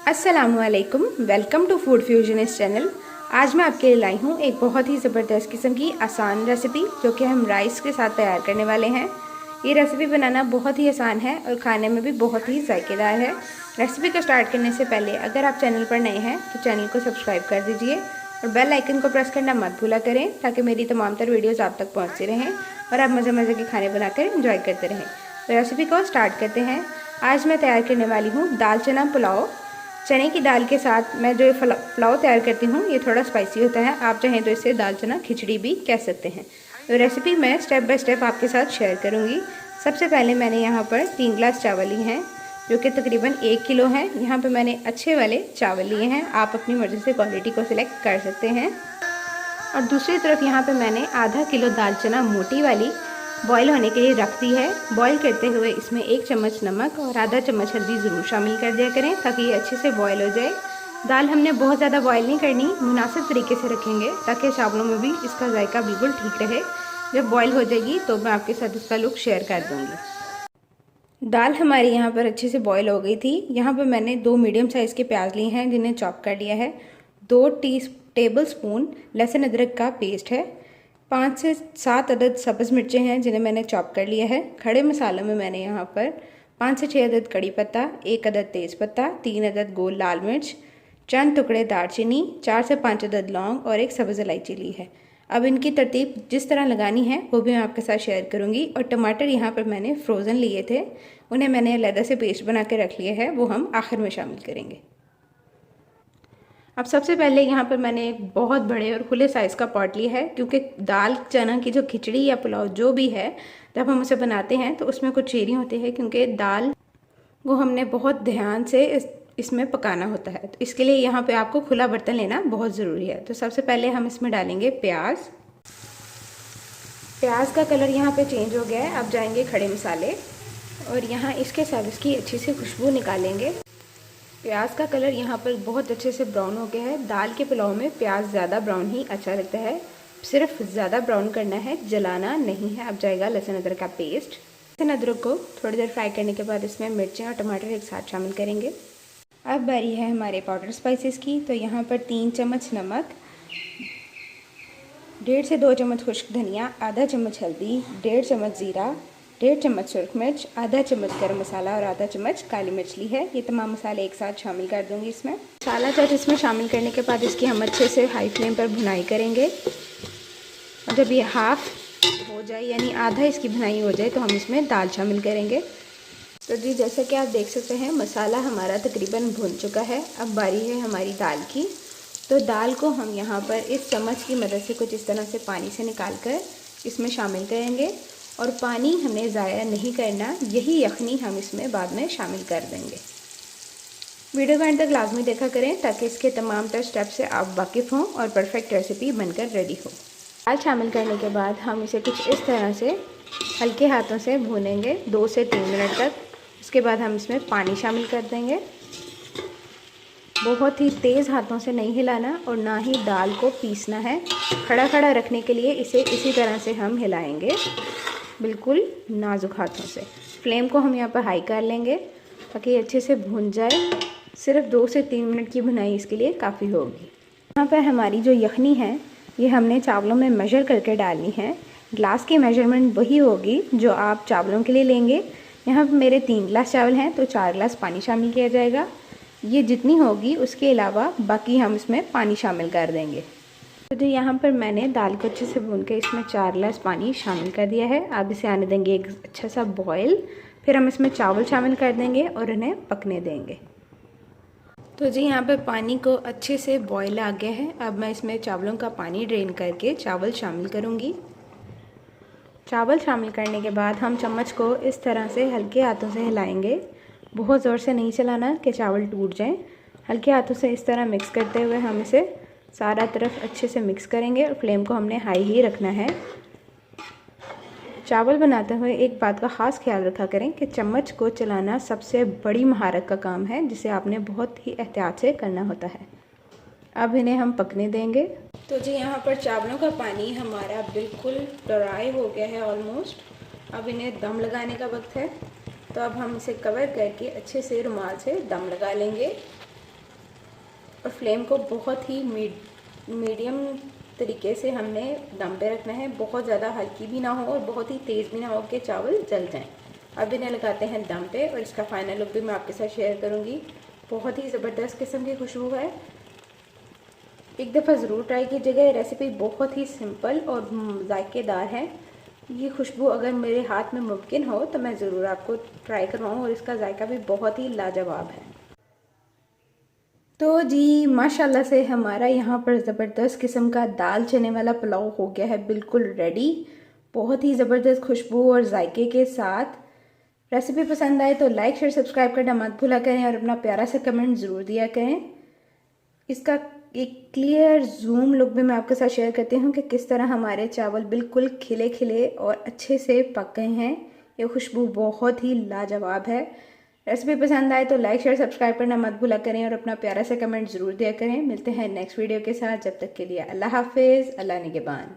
अस्सलामुअलैकुम, welcome to food फ्यूजनिस्ट channel. आज मैं आपके लिए लाई हूँ एक बहुत ही ज़बरदस्त किस्म की आसान रेसिपी जो कि हम राइस के साथ तैयार करने वाले हैं। ये रेसिपी बनाना बहुत ही आसान है और खाने में भी बहुत ही जायकेदार है। रेसिपी को स्टार्ट करने से पहले अगर आप चैनल पर नए हैं तो चैनल को सब्सक्राइब कर दीजिए और बेल आइकन को प्रेस करना मत भूला करें ताकि मेरी तमाम तर वीडियोज़ आप तक पहुँचती रहें और आप मज़े मज़े के खाने बनाकर इंजॉय करते रहें। तो रेसिपी को स्टार्ट करते हैं। आज मैं तैयार करने वाली हूँ दाल चना पुलाव। चने की दाल के साथ मैं जो पुलाव तैयार करती हूँ ये थोड़ा स्पाइसी होता है। आप चाहें तो इसे दाल चना खिचड़ी भी कह सकते हैं। तो रेसिपी मैं स्टेप बाय स्टेप आपके साथ शेयर करूँगी। सबसे पहले मैंने यहाँ पर 3 गिलास चावल लिए हैं जो कि तकरीबन 1 किलो हैं। यहाँ पर मैंने अच्छे वाले चावल लिए हैं, आप अपनी मर्ज़ी से क्वालिटी को सिलेक्ट कर सकते हैं। और दूसरी तरफ यहाँ पर मैंने आधा किलो दाल चना मोटी वाली बॉईल होने के लिए रख दी है। बॉईल करते हुए इसमें 1 चम्मच नमक और आधा चम्मच हल्दी ज़रूर शामिल कर दिया करें ताकि ये अच्छे से बॉईल हो जाए। दाल हमने बहुत ज़्यादा बॉईल नहीं करनी, मुनासिब तरीके से रखेंगे ताकि चावलों में भी इसका जायका बिल्कुल ठीक रहे। जब बॉईल हो जाएगी तो मैं आपके साथ इसका लुक शेयर कर दूँगी। दाल हमारी यहाँ पर अच्छे से बॉईल हो गई थी। यहाँ पर मैंने 2 मीडियम साइज़ के प्याज लिए हैं जिन्हें चॉप कर लिया है। 2 टेबल स्पून लहसुन अदरक का पेस्ट है। 5 से 7 अदद सब्ज़ मिर्चें हैं जिन्हें मैंने चॉप कर लिया है। खड़े मसालों में मैंने यहाँ पर 5 से 6 अदद कड़ी पत्ता, 1 अदद तेज़पत्ता, 3 अदद गोल लाल मिर्च, चंद टुकड़े दालचीनी, 4 से 5 अदद लौंग और 1 सब्ज़ इलायची ली है। अब इनकी तरतीब जिस तरह लगानी है वो भी मैं आपके साथ शेयर करूँगी। और टमाटर यहाँ पर मैंने फ्रोज़न लिए थे, उन्हें मैंने अलग से पेस्ट बना के रख लिया है, वो हम आखिर में शामिल करेंगे। अब सबसे पहले यहाँ पर मैंने एक बहुत बड़े और खुले साइज़ का पॉट लिया है क्योंकि दाल चना की जो खिचड़ी या पुलाव जो भी है जब हम उसे बनाते हैं तो उसमें कुछ चीज़ें होती है क्योंकि दाल को हमने बहुत ध्यान से इसमें पकाना होता है। तो इसके लिए यहाँ पे आपको खुला बर्तन लेना बहुत ज़रूरी है। तो सबसे पहले हम इसमें डालेंगे प्याज। प्याज का कलर यहाँ पे चेंज हो गया है। अब जाएंगे खड़े मसाले और यहाँ इसके साथ इसकी अच्छी सी खुशबू निकालेंगे। प्याज का कलर यहाँ पर बहुत अच्छे से ब्राउन हो गया है। दाल के पुलाव में प्याज ज़्यादा ब्राउन ही अच्छा लगता है, सिर्फ ज़्यादा ब्राउन करना है, जलाना नहीं है। अब जाएगा लहसुन अदरक का पेस्ट। लहसुन अदरक को थोड़ी देर फ्राई करने के बाद इसमें मिर्चें और टमाटर एक साथ शामिल करेंगे। अब बारी है हमारे पाउडर स्पाइसेस की। तो यहाँ पर 3 चम्मच नमक, 1.5 से 2 चम्मच खुश्क धनिया, आधा चम्मच हल्दी, 1.5 चम्मच ज़ीरा, 1.5 चम्मच सुरख मिर्च, आधा चम्मच गरम मसाला और आधा चम्मच काली मिर्च ली है। ये तमाम मसाले एक साथ शामिल कर दूंगी इसमें। मसाला चाट इसमें शामिल करने के बाद इसकी हम अच्छे से हाई फ्लेम पर भुनाई करेंगे और जब ये हाफ हो जाए यानी आधा इसकी भुनाई हो जाए तो हम इसमें दाल शामिल करेंगे। तो जी जैसा कि आप देख सकते हैं मसाला हमारा तकरीबन भुन चुका है। अब बारी है हमारी दाल की। तो दाल को हम यहाँ पर इस चम्मच की मदद से कुछ इस तरह से पानी से निकाल कर इसमें शामिल करेंगे और पानी हमें ज़ाया नहीं करना, यही यखनी हम इसमें बाद में शामिल कर देंगे। वीडियो को एंड तक लाजमी देखा करें ताकि इसके तमाम तर स्टेप से आप वाकिफ़ हों और परफेक्ट रेसिपी बनकर रेडी हो। दाल शामिल करने के बाद हम इसे कुछ इस तरह से हल्के हाथों से भूनेंगे 2 से 3 मिनट तक। उसके बाद हम इसमें पानी शामिल कर देंगे। बहुत ही तेज़ हाथों से नहीं हिलाना और ना ही दाल को पीसना है। खड़ा खड़ा रखने के लिए इसे इसी तरह से हम हिलाएंगे, बिल्कुल नाजुक हाथों से। फ्लेम को हम यहाँ पर हाई कर लेंगे ताकि ये अच्छे से भुन जाए। सिर्फ 2 से 3 मिनट की भुनाई इसके लिए काफ़ी होगी। यहाँ पर हमारी जो यखनी है ये हमने चावलों में मेजर करके डालनी है। ग्लास की मेजरमेंट वही होगी जो आप चावलों के लिए लेंगे। यहाँ पर मेरे 3 गिलास चावल हैं तो 4 गिलास पानी शामिल किया जाएगा। ये जितनी होगी उसके अलावा बाकी हम इसमें पानी शामिल कर देंगे। तो यहाँ पर मैंने दाल को अच्छे से भून के इसमें 4 गिलास पानी शामिल कर दिया है। अब इसे आने देंगे एक अच्छा सा बॉयल, फिर हम इसमें चावल शामिल कर देंगे और इन्हें पकने देंगे। तो जी यहाँ पर पानी को अच्छे से बॉयल आ गया है। अब मैं इसमें चावलों का पानी ड्रेन करके चावल शामिल करूँगी। चावल शामिल करने के बाद हम चम्मच को इस तरह से हल्के हाथों से हिलाएंगे, बहुत ज़ोर से नहीं चलाना कि चावल टूट जाएं। हल्के हाथों से इस तरह मिक्स करते हुए हम इसे सारा तरफ अच्छे से मिक्स करेंगे और फ्लेम को हमने हाई ही रखना है। चावल बनाते हुए एक बात का ख़ास ख्याल रखा करें कि चम्मच को चलाना सबसे बड़ी महारत का काम है जिसे आपने बहुत ही एहतियात से करना होता है। अब इन्हें हम पकने देंगे। तो जी यहाँ पर चावलों का पानी हमारा बिल्कुल ड्राई हो गया है ऑलमोस्ट। अब इन्हें दम लगाने का वक्त है। तो अब हम इसे कवर करके अच्छे से रुमाल से दम लगा लेंगे। और फ्लेम को बहुत ही मीडियम तरीके से हमने दम पे रखना है। बहुत ज़्यादा हल्की भी ना हो और बहुत ही तेज़ भी ना हो कि चावल जल जाएं। अब इन्हें लगाते हैं दम पे और इसका फाइनल लुक भी मैं आपके साथ शेयर करूँगी। बहुत ही ज़बरदस्त किस्म की खुशबू है, एक दफ़ा ज़रूर ट्राई कीजिएगा। ये रेसिपी बहुत ही सिंपल और जायकेदार है। ये खुशबू अगर मेरे हाथ में मुमकिन हो तो मैं ज़रूर आपको ट्राई करवाऊँ, और इसका जायका भी बहुत ही लाजवाब है। तो जी माशाल्लाह से हमारा यहाँ पर ज़बरदस्त किस्म का दाल चने वाला पुलाव हो गया है बिल्कुल रेडी, बहुत ही ज़बरदस्त खुशबू और जायके के साथ। रेसिपी पसंद आए तो लाइक शेयर सब्सक्राइब करना मत भूला करें और अपना प्यारा सा कमेंट ज़रूर दिया करें। इसका एक क्लियर जूम लुक भी मैं आपके साथ शेयर करती हूँ कि किस तरह हमारे चावल बिल्कुल खिले खिले और अच्छे से पक गए हैं। ये खुशबू बहुत ही लाजवाब है। रेसिपी पसंद आए तो लाइक शेयर सब्सक्राइब करना मत भूला करें और अपना प्यारा सा कमेंट ज़रूर दिया करें। मिलते हैं नेक्स्ट वीडियो के साथ, जब तक के लिए अल्लाह हाफिज़, अल्लाह निगहबान।